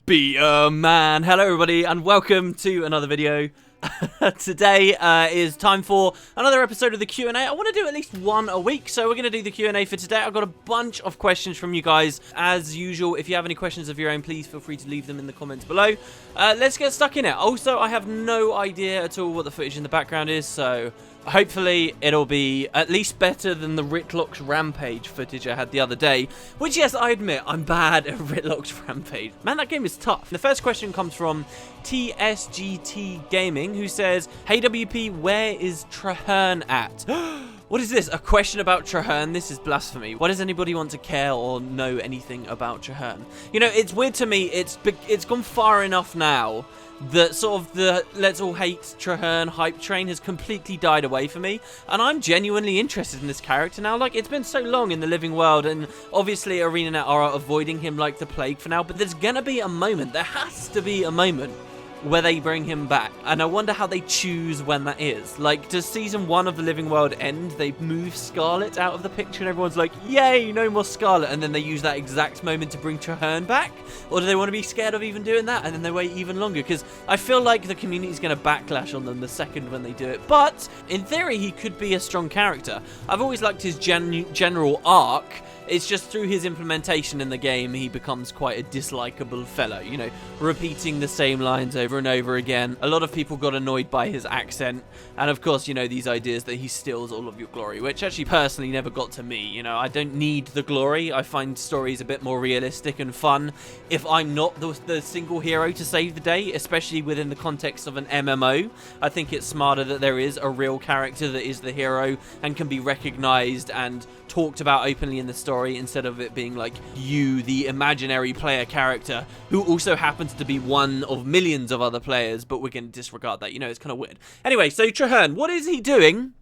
Be a man. Hello everybody and welcome to another video. Today is time for another episode of the Q&A. I want to do at least one a week, so we're going to do the Q&A for today. I've got a bunch of questions from you guys. As usual, if you have any questions of your own, please feel free to leave them in the comments below. Let's get stuck in it. Also, I have no idea at all what the footage in the background is, so hopefully it'll be at least better than the Ritlocks Rampage footage I had the other day. Which, yes, I admit, I'm bad at Ritlocks Rampage. Man, that game is tough. The first question comes from TSGT Gaming, who says, "Hey WP, where is Traherne at?" What is this? A question about Traherne? This is blasphemy. Why does anybody want to care or know anything about Traherne? You know, it's weird to me. It's gone far enough now that sort of the let's all hate Traherne hype train has completely died away for me, and I'm genuinely interested in this character now. Like, it's been so long in the living world, and obviously ArenaNet are avoiding him like the plague for now, but there's gonna be a moment, there has to be a moment where they bring him back, and I wonder how they choose when that is. Like, does season 1 of the living world end, they move Scarlet out of the picture and everyone's like, yay, no more Scarlet, and then they use that exact moment to bring Traherne back? Or do they want to be scared of even doing that and then they wait even longer? Because I feel like the community's going to backlash on them the second when they do it. But in theory, he could be a strong character. I've always liked his general arc. It's just through his implementation in the game, he becomes quite a dislikable fellow, you know, repeating the same lines over and over again. A lot of people got annoyed by his accent, and of course, you know, these ideas that he steals all of your glory, which actually personally never got to me. You know, I don't need the glory. I find stories a bit more realistic and fun if I'm not the single hero to save the day, especially within the context of an MMO. I think it's smarter that there is a real character that is the hero and can be recognized and talked about openly in the story, instead of it being like you, the imaginary player character, who also happens to be one of millions of other players, but we're going to disregard that. You know, it's kind of weird. Anyway, so Traherne, what is he doing?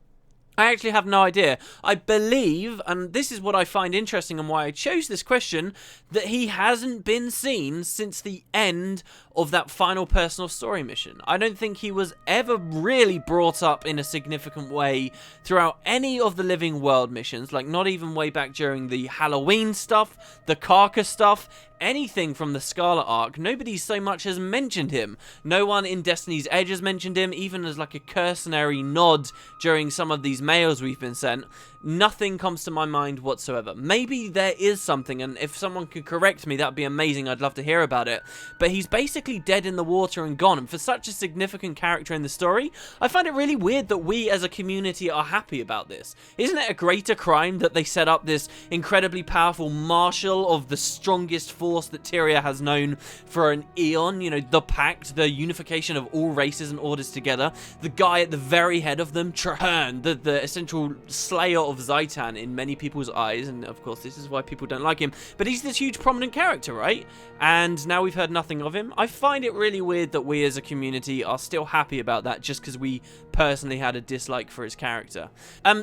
I actually have no idea. I believe, and this is what I find interesting and why I chose this question, that he hasn't been seen since the end of that final personal story mission. I don't think he was ever really brought up in a significant way throughout any of the Living World missions, like not even way back during the Halloween stuff, the Carcass stuff, anything from the Scarlet arc. Nobody so much has mentioned him. No one in Destiny's Edge has mentioned him, even as like a cursory nod during some of these mails we've been sent. Nothing comes to my mind whatsoever. Maybe there is something, and if someone could correct me, that'd be amazing. I'd love to hear about it. But he's basically dead in the water and gone, and for such a significant character in the story, I find it really weird that we as a community are happy about this. Isn't it a greater crime that they set up this incredibly powerful marshal of the strongest force that Tyria has known for an eon? You know, the Pact, the unification of all races and orders together. The guy at the very head of them, Traherne, the essential slayer of Zaitan in many people's eyes, and of course this is why people don't like him, but he's this huge prominent character, right? And now we've heard nothing of him. I find it really weird that we as a community are still happy about that just because we personally had a dislike for his character.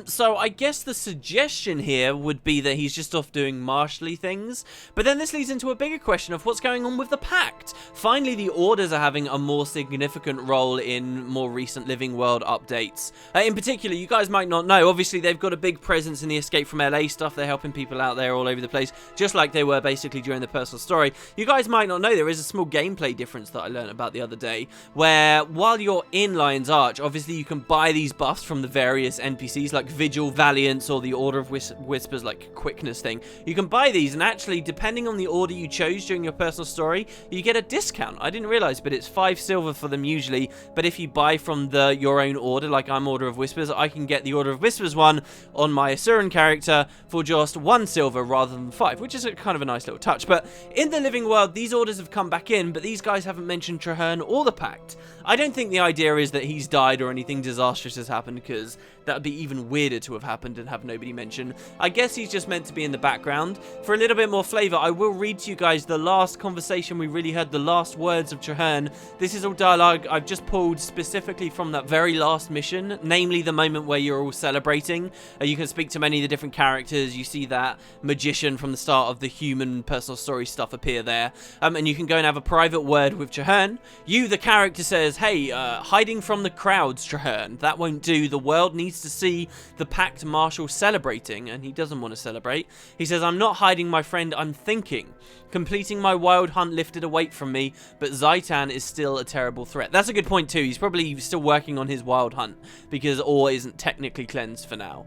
So I guess the suggestion here would be that he's just off doing martially things, but then this leads into a bigger question of what's going on with the Pact. Finally, the Orders are having a more significant role in more recent Living World updates. In particular, you guys might not know, obviously they've got a big presence in the Escape from LA stuff. They're helping people out there all over the place, just like they were basically during the personal story. You guys might not know there is a small gameplay difference that I learned about the other day, where while you're in Lion's Arch, obviously you can buy these buffs from the various NPCs like Vigil, Valiance, or the Order of Whispers, like quickness thing. You can buy these, and actually, depending on the order you chose during your personal story, you get a discount. I didn't realize, but it's 5 silver for them usually, but if you buy from your own order, like I'm Order of Whispers, I can get the Order of Whispers one on my Asuran character for just 1 silver rather than 5, which is kind of a nice little touch. But in the Living World, these orders have come back in, but these guys haven't mentioned Traherne or the Pact. I don't think the idea is that he's died or anything disastrous has happened, because that would be even weirder to have happened and have nobody mention. I guess he's just meant to be in the background. For a little bit more flavour, I will read to you guys the last conversation we really heard, the last words of Traherne. This is all dialogue I've just pulled specifically from that very last mission, namely the moment where you're all celebrating. You can can speak to many of the different characters. You see that magician from the start of the human personal story stuff appear there. And you can go and have a private word with Traherne. You, the character, says, hey, hiding from the crowds, Traherne. That won't do. The world needs to see the Pact Marshal celebrating, and he doesn't want to celebrate. He says, I'm not hiding, my friend, I'm thinking. Completing my wild hunt lifted a weight from me, but Zhaitan is still a terrible threat. That's a good point too. He's probably still working on his wild hunt, because ore isn't technically cleansed for now.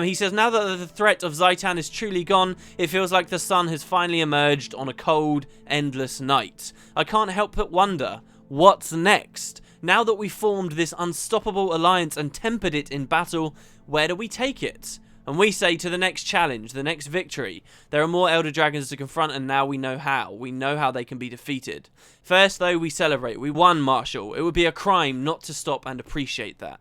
He says, now that the threat of Zhaitan is truly gone, it feels like the sun has finally emerged on a cold, endless night. I can't help but wonder, what's next? Now that we've formed this unstoppable alliance and tempered it in battle, where do we take it? And we say to the next challenge, the next victory. There are more Elder Dragons to confront, and now we know how. We know how they can be defeated. First, though, we celebrate. We won, Marshal. It would be a crime not to stop and appreciate that.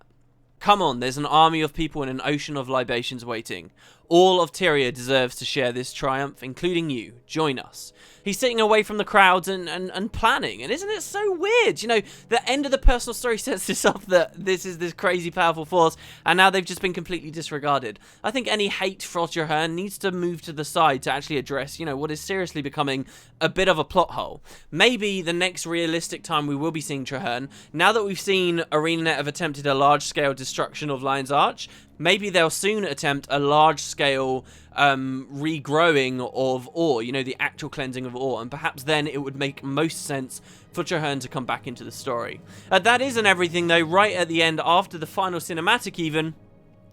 Come on, there's an army of people and an ocean of libations waiting. All of Tyria deserves to share this triumph, including you. Join us. He's sitting away from the crowds and planning. And isn't it so weird? You know, the end of the personal story sets this up that this is this crazy powerful force, and now they've just been completely disregarded. I think any hate for Traherne needs to move to the side to actually address, you know, what is seriously becoming a bit of a plot hole. Maybe the next realistic time we will be seeing Traherne, now that we've seen ArenaNet have attempted a large-scale destruction of Lion's Arch, maybe they'll soon attempt a large-scale regrowing of ore, you know, the actual cleansing of ore, and perhaps then it would make most sense for Traherne to come back into the story. That isn't everything, though. Right at the end, after the final cinematic even,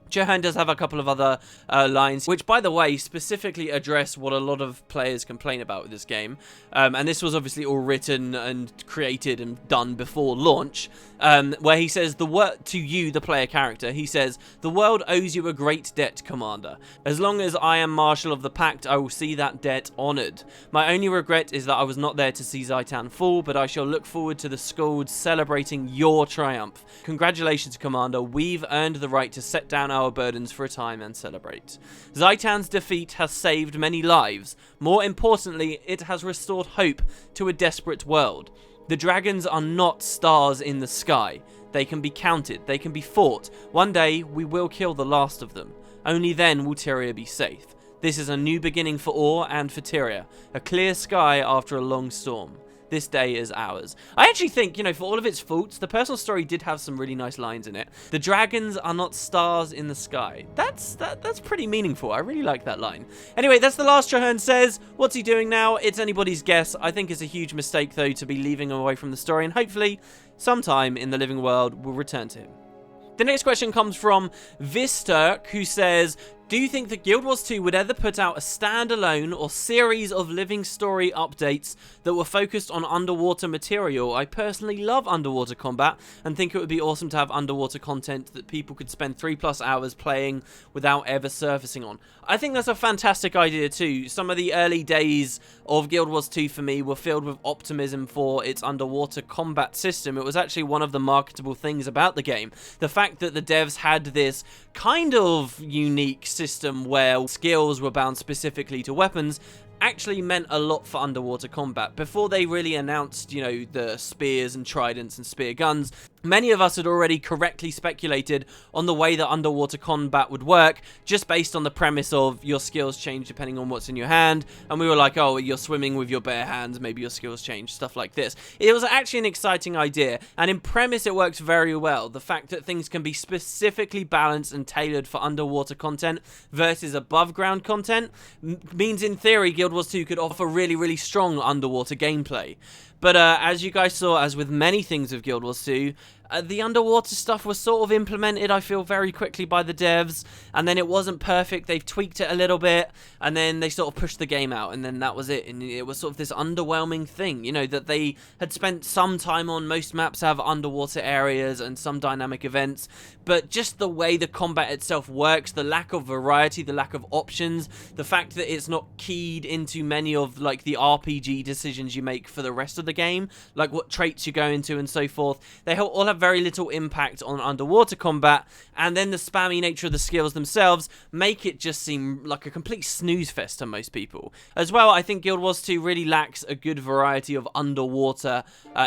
Traherne does have a couple of other lines, which, by the way, specifically address what a lot of players complain about with this game. And this was obviously all written and created and done before launch, where he says, to you, the player character, he says, the world owes you a great debt, Commander. As long as I am Marshal of the Pact, I will see that debt honoured. My only regret is that I was not there to see Zhaitan fall, but I shall look forward to the Skalds celebrating your triumph. Congratulations, Commander. We've earned the right to set down our burdens for a time and celebrate. Zhaitan's defeat has saved many lives. More importantly, it has restored hope to a desperate world. The dragons are not stars in the sky. They can be counted. They can be fought. One day, we will kill the last of them. Only then will Tyria be safe. This is a new beginning for Ore and for Tyria. A clear sky after a long storm. This day is ours. I actually think, you know, for all of its faults, the personal story did have some really nice lines in it. The dragons are not stars in the sky. That's pretty meaningful. I really like that line. Anyway, that's the last Traherne says. What's he doing now? It's anybody's guess. I think it's a huge mistake, though, to be leaving him away from the story, and hopefully, sometime in the living world, we'll return to him. The next question comes from Visturk, who says, do you think that Guild Wars 2 would ever put out a standalone or series of living story updates that were focused on underwater material? I personally love underwater combat and think it would be awesome to have underwater content that people could spend 3+ hours playing without ever surfacing on. I think that's a fantastic idea too. Some of the early days of Guild Wars 2 for me were filled with optimism for its underwater combat system. It was actually one of the marketable things about the game. The fact that the devs had this kind of unique system where skills were bound specifically to weapons actually meant a lot for underwater combat. Before they really announced, you know, the spears and tridents and spear guns, many of us had already correctly speculated on the way that underwater combat would work, just based on the premise of your skills change depending on what's in your hand, and we were like, oh, you're swimming with your bare hands, maybe your skills change, stuff like this. It was actually an exciting idea, and in premise it works very well. The fact that things can be specifically balanced and tailored for underwater content versus above ground content means in theory Guild Wars 2 could offer really, really strong underwater gameplay. But as you guys saw, as with many things of Guild Wars 2, the underwater stuff was sort of implemented, I feel, very quickly by the devs, and then it wasn't perfect. They've tweaked it a little bit, and then they sort of pushed the game out, and then that was it. And it was sort of this underwhelming thing, you know, that they had spent some time on. Most maps have underwater areas and some dynamic events, but just the way the combat itself works, the lack of variety, the lack of options, the fact that it's not keyed into many of, like, the RPG decisions you make for the rest of the game, like what traits you go into and so forth, they all have very little impact on underwater combat, and then the spammy nature of the skills themselves make it just seem like a complete snooze fest to most people. As well, I think Guild Wars 2 really lacks a good variety of underwater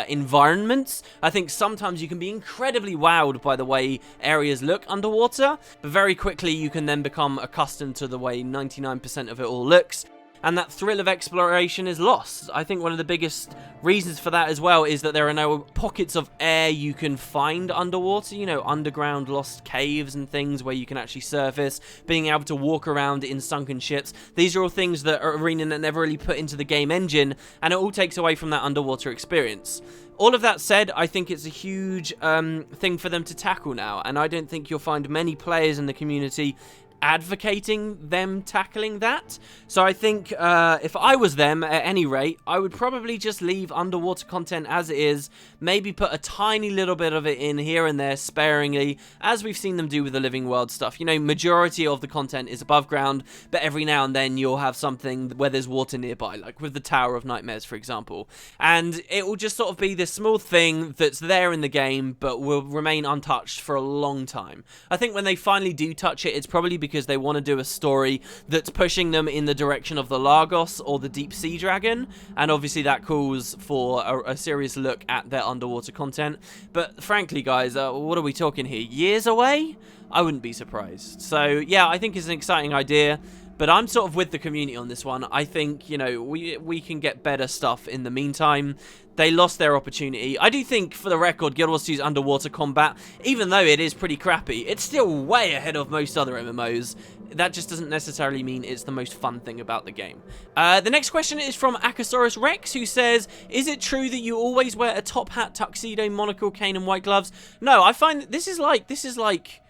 environments. I think sometimes you can be incredibly wowed by the way areas look underwater, but very quickly you can then become accustomed to the way 99% of it all looks, and that thrill of exploration is lost. I think one of the biggest reasons for that as well is that there are no pockets of air you can find underwater, you know, underground lost caves and things where you can actually surface, being able to walk around in sunken ships. These are all things that Arena never really put into the game engine, and it all takes away from that underwater experience. All of that said, I think it's a huge thing for them to tackle now, and I don't think you'll find many players in the community advocating them tackling that. So I think if I was them, at any rate, I would probably just leave underwater content as it is, maybe put a tiny little bit of it in here and there sparingly, as we've seen them do with the Living World stuff. You know, majority of the content is above ground, but every now and then you'll have something where there's water nearby, like with the Tower of Nightmares, for example. And it will just sort of be this small thing that's there in the game, but will remain untouched for a long time. I think when they finally do touch it, it's probably because they want to do a story that's pushing them in the direction of the Lagos or the Deep Sea Dragon, and obviously that calls for a serious look at their underwater content. But frankly, guys, what are we talking here? Years away? I wouldn't be surprised. So yeah, I think it's an exciting idea, but I'm sort of with the community on this one. I think, you know, we can get better stuff in the meantime. They lost their opportunity. I do think, for the record, Guild Wars 2's underwater combat, even though it is pretty crappy, it's still way ahead of most other MMOs. That just doesn't necessarily mean it's the most fun thing about the game. The next question is from Akasaurus Rex, who says, is it true that you always wear a top hat, tuxedo, monocle, cane, and white gloves? No, I find that this is like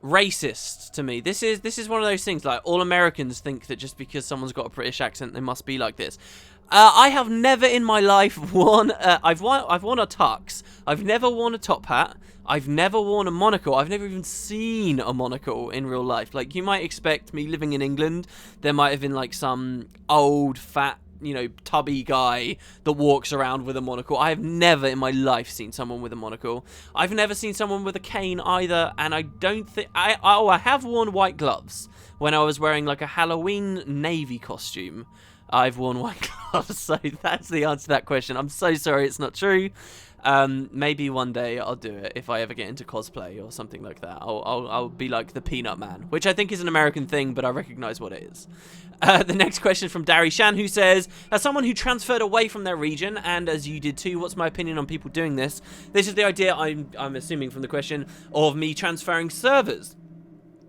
racist to me. This is one of those things, like, all Americans think that just because someone's got a British accent, they must be like this. I have never in my life worn, I've worn a tux. I've never worn a top hat. I've never worn a monocle. I've never even seen a monocle in real life. Like, you might expect me living in England, there might have been like some old, fat, you know, tubby guy that walks around with a monocle. I have never in my life seen someone with a monocle. I've never seen someone with a cane either, and I don't think... I have worn white gloves when I was wearing like a Halloween navy costume. I've worn white gloves, so that's the answer to that question. I'm so sorry it's not true. Maybe one day I'll do it if I ever get into cosplay or something like that. I'll be like the Peanut Man, which I think is an American thing, but I recognize what it is. The next question from Dari Shan, who says, as someone who transferred away from their region, and as you did too, what's my opinion on people doing this? This is the idea, I'm assuming from the question, of me transferring servers.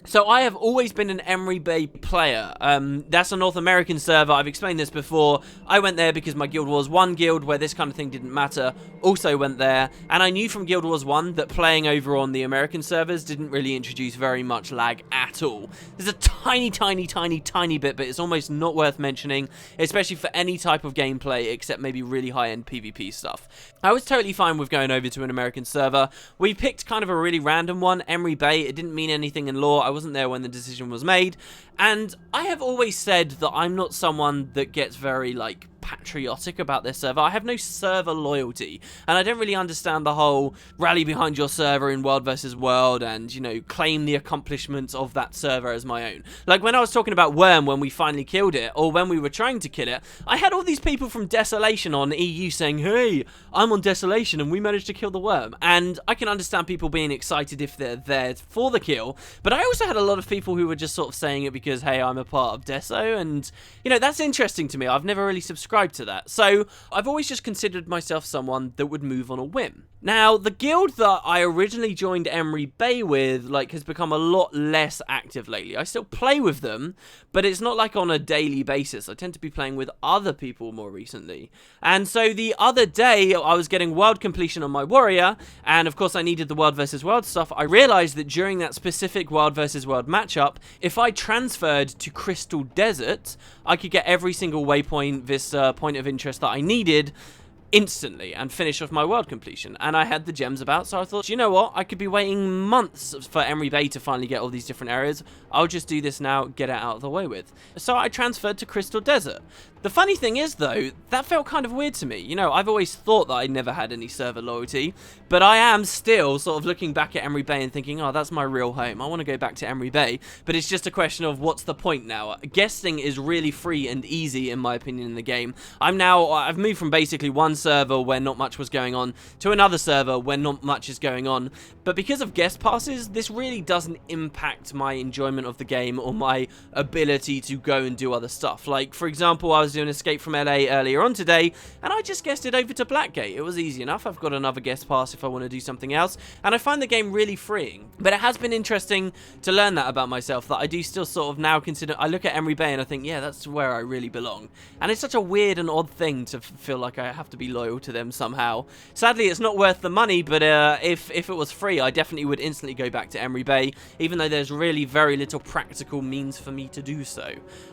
So I have always been an Emery Bay player. That's a North American server. I've explained this before. I went there because my Guild Wars 1 guild, where this kind of thing didn't matter, also went there. And I knew from Guild Wars 1 that playing over on the American servers didn't really introduce very much lag at all. There's a tiny bit, but it's almost not worth mentioning, especially for any type of gameplay except maybe really high-end PvP stuff. I was totally fine with going over to an American server. We picked kind of a really random one, Emery Bay. It didn't mean anything in lore. I wasn't there when the decision was made, and I have always said that I'm not someone that gets very, like, patriotic about their server. I have no server loyalty, and I don't really understand the whole rally behind your server in World versus World and, you know, claim the accomplishments of that server as my own. Like, when I was talking about Worm when we finally killed it, or when we were trying to kill it, I had all these people from Desolation on EU saying, hey, I'm on Desolation and we managed to kill the Worm. And I can understand people being excited if they're there for the kill, but I also had a lot of people who were just sort of saying it because, hey, I'm a part of Deso, and, you know, that's interesting to me. I've never really subscribed to that. So I've always just considered myself someone that would move on a whim. Now, the guild that I originally joined Emery Bay with, like, has become a lot less active lately. I still play with them, but it's not like on a daily basis. I tend to be playing with other people more recently. And so the other day, I was getting world completion on my warrior, and of course I needed the World versus World stuff. I realized that during that specific World versus World matchup, if I transferred to Crystal Desert, I could get every single waypoint, vista, point of interest that I needed instantly and finish off my world completion. And I had the gems about, so I thought, you know what, I could be waiting months for Emery Bay to finally get all these different areas. I'll just do this now, get it out of the way with. So I transferred to Crystal Desert. The funny thing is, though, that felt kind of weird to me. You know, I've always thought that I never had any server loyalty, but I am still sort of looking back at Emery Bay and thinking, oh, that's my real home. I want to go back to Emery Bay, but it's just a question of what's the point now. Guesting is really free and easy, in my opinion, in the game. I've moved from basically one server where not much was going on to another server where not much is going on, but because of guest passes, this really doesn't impact my enjoyment of the game or my ability to go and do other stuff. Like, for example, I was doing Escape from LA earlier on today, and I just guested over to Blackgate. It was easy enough. I've got another guest pass if I want to do something else, and I find the game really freeing. But it has been interesting to learn that about myself, that I do still sort of now consider, I look at Emery Bay and I think, yeah, that's where I really belong. And it's such a weird and odd thing to feel like I have to be loyal to them somehow. Sadly, it's not worth the money, but if it was free, I definitely would instantly go back to Emery Bay, even though there's really very little practical means for me to do so.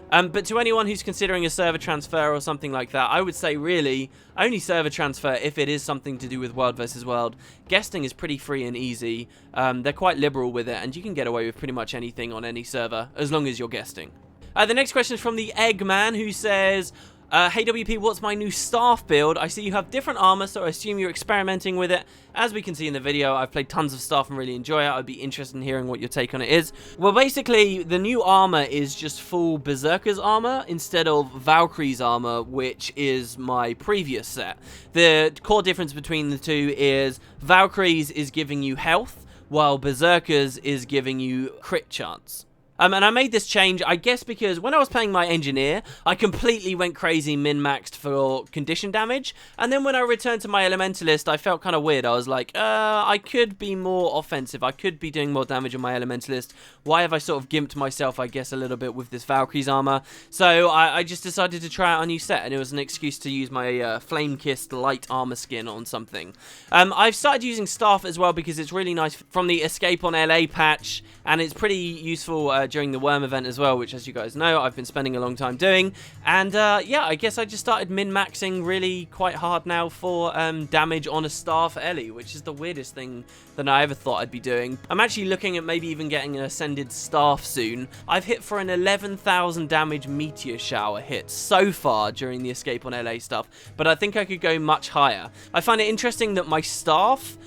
But to anyone who's considering a server transfer or something like that, I would say really only server transfer if it is something to do with World versus World. Guesting is pretty free and easy. They're quite liberal with it, and you can get away with pretty much anything on any server as long as you're guesting. The next question is from the Eggman, who says, hey WP, what's my new staff build? I see you have different armor, so I assume you're experimenting with it. As we can see in the video, I've played tons of staff and really enjoy it. I'd be interested in hearing what your take on it is. Well, basically, the new armor is just full Berserker's armor instead of Valkyrie's armor, which is my previous set. The core difference between the two is Valkyrie's is giving you health, while Berserker's is giving you crit chance. And I made this change, I guess, because when I was playing my engineer, I completely went crazy min-maxed for condition damage. And then when I returned to my elementalist, I felt kind of weird. I was like, I could be more offensive. I could be doing more damage on my elementalist. Why have I sort of gimped myself, I guess, a little bit with this Valkyrie's armor? So I just decided to try out a new set, and it was an excuse to use my Flame-Kissed light armor skin on something. I've started using staff as well because it's really nice from the Escape on LA patch, and it's pretty useful during the Worm event as well, which, as you guys know, I've been spending a long time doing. And yeah, I guess I just started min-maxing really quite hard now for damage on a staff Ellie, which is the weirdest thing that I ever thought I'd be doing. I'm actually looking at maybe even getting an ascended staff soon. I've hit for an 11,000 damage meteor shower hit so far during the Escape on LA stuff, but I think I could go much higher. I find it interesting that my staff,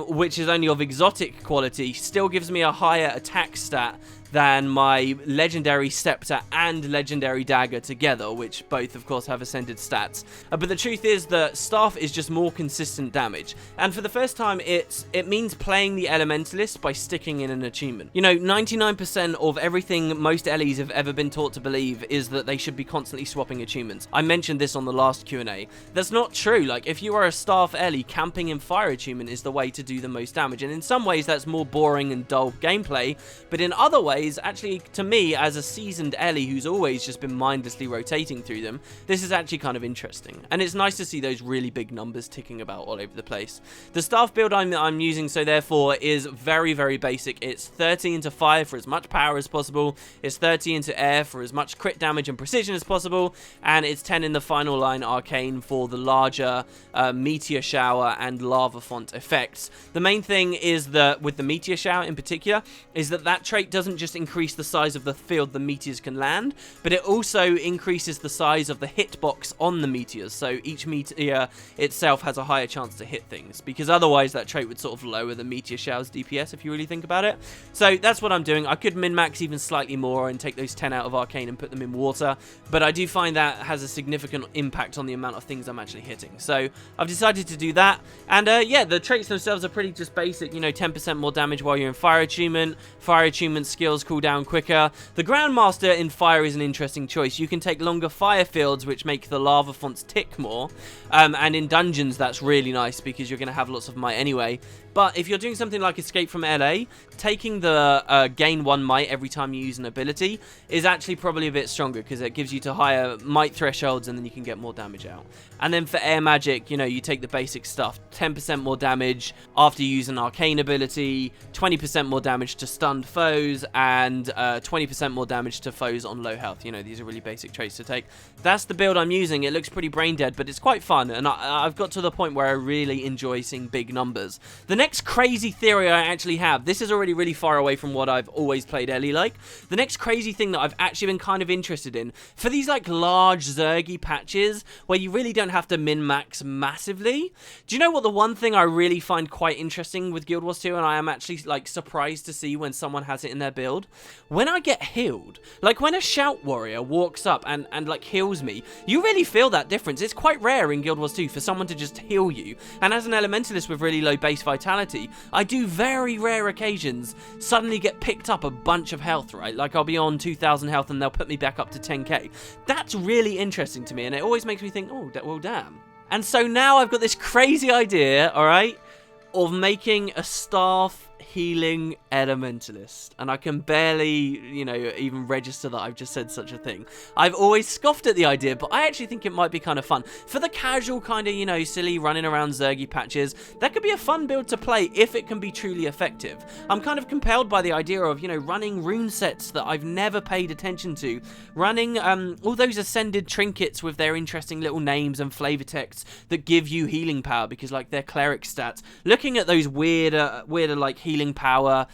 which is only of exotic quality, still gives me a higher attack stat than my legendary scepter and legendary dagger together, which both of course have ascended stats. But the truth is that staff is just more consistent damage, and for the first time it means playing the elementalist by sticking in an achievement. You know, 99% of everything most Ellies have ever been taught to believe is that they should be constantly swapping achievements. I mentioned this on the last Q&A. That's not true. Like, if you are a staff Ellie, camping in fire achievement is the way to do the most damage, and in some ways that's more boring and dull gameplay, but in other ways, actually, to me, as a seasoned Ellie who's always just been mindlessly rotating through them, this is actually kind of interesting. And it's nice to see those really big numbers ticking about all over the place. The staff build I'm using, so therefore, is very, very basic. It's 30 into fire for as much power as possible. It's 30 into air for as much crit damage and precision as possible. And it's 10 in the final line arcane for the larger meteor shower and lava font effects. The main thing is that, with the meteor shower in particular, is that trait doesn't just increase the size of the field the meteors can land, but it also increases the size of the hitbox on the meteors, so each meteor itself has a higher chance to hit things, because otherwise that trait would sort of lower the meteor shower's DPS if you really think about it. So that's what I'm doing. I could min-max even slightly more and take those 10 out of arcane and put them in water, but I do find that has a significant impact on the amount of things I'm actually hitting. So I've decided to do that, and yeah, the traits themselves are pretty just basic. You know, 10% more damage while you're in fire achievement skills cool down quicker. The Grandmaster in fire is an interesting choice. You can take longer fire fields, which make the lava fonts tick more, and in dungeons that's really nice because you're going to have lots of might anyway. But if you're doing something like Escape from LA, taking the gain 1 might every time you use an ability is actually probably a bit stronger, because it gives you to higher might thresholds and then you can get more damage out. And then for air magic, you know, you take the basic stuff. 10% more damage after you use an arcane ability, 20% more damage to stunned foes, and 20% more damage to foes on low health. You know, these are really basic traits to take. That's the build I'm using. It looks pretty brain dead, but it's quite fun, and I've got to the point where I really enjoy seeing big numbers. The next crazy theory I actually have, this is already really far away from what I've always played Ellie like. The next crazy thing that I've actually been kind of interested in, for these like large Zergy patches where you really don't have to min-max massively, do you know what the one thing I really find quite interesting with Guild Wars 2, and I am actually like surprised to see when someone has it in their build? When I get healed, like when a shout warrior walks up and like heals me, you really feel that difference. It's quite rare in Guild Wars 2 for someone to just heal you, and as an elementalist with really low base vitality, I do very rare occasions suddenly get picked up a bunch of health, right? Like I'll be on 2,000 health and they'll put me back up to 10k. That's really interesting to me, and it always makes me think, oh, well, damn. And so now I've got this crazy idea, alright, of making a staff healing elementalist, and I can barely, you know, even register that I've just said such a thing. I've always scoffed at the idea, but I actually think it might be kind of fun. For the casual kind of, you know, silly running around Zergy patches, that could be a fun build to play if it can be truly effective. I'm kind of compelled by the idea of, you know, running rune sets that I've never paid attention to, running all those ascended trinkets with their interesting little names and flavor texts that give you healing power because like they're cleric stats, looking at those weirder like healing power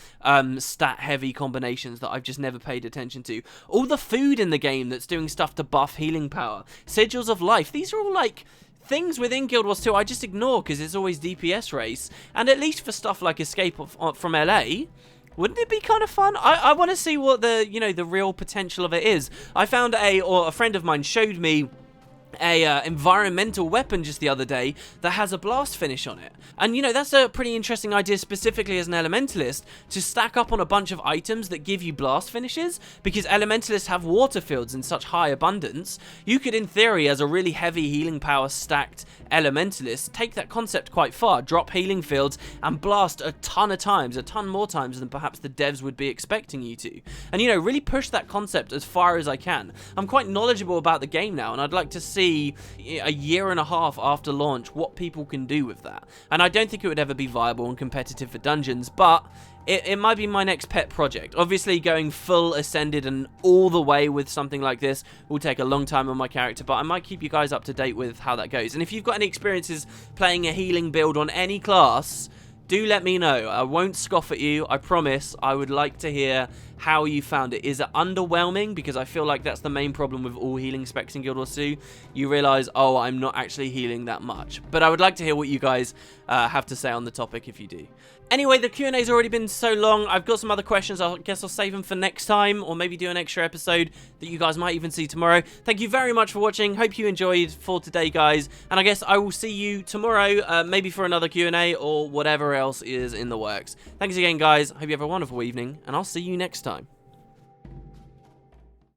stat heavy combinations that I've just never paid attention to. All the food in the game that's doing stuff to buff healing power, sigils of life, these are all like things within Guild Wars 2 I just ignore because it's always DPS race, and at least for stuff like Escape from LA, wouldn't it be kind of fun? I want to see what the, you know, the real potential of it is. I found a friend of mine showed me a environmental weapon just the other day that has a blast finish on it, and you know, that's a pretty interesting idea specifically as an elementalist, to stack up on a bunch of items that give you blast finishes, because elementalists have water fields in such high abundance. You could in theory, as a really heavy healing power stacked elementalist, take that concept quite far, drop healing fields and blast a ton of times, a ton more times than perhaps the devs would be expecting you to, and you know, really push that concept as far as I can. I'm quite knowledgeable about the game now, and I'd like to see a year and a half after launch what people can do with that. And I don't think it would ever be viable and competitive for dungeons, but it might be my next pet project. Obviously, going full ascended and all the way with something like this will take a long time on my character, but I might keep you guys up to date with how that goes. And if you've got any experiences playing a healing build on any class, do let me know. I won't scoff at you, I promise. I would like to hear how you found it. Is it underwhelming? Because I feel like that's the main problem with all healing specs in Guild Wars 2. You realise, oh, I'm not actually healing that much. But I would like to hear what you guys have to say on the topic if you do. Anyway, the Q&A's already been so long. I've got some other questions. I guess I'll save them for next time, or maybe do an extra episode that you guys might even see tomorrow. Thank you very much for watching. Hope you enjoyed for today, guys. And I guess I will see you tomorrow, maybe for another Q&A or whatever else is in the works. Thanks again, guys. Hope you have a wonderful evening, and I'll see you next time.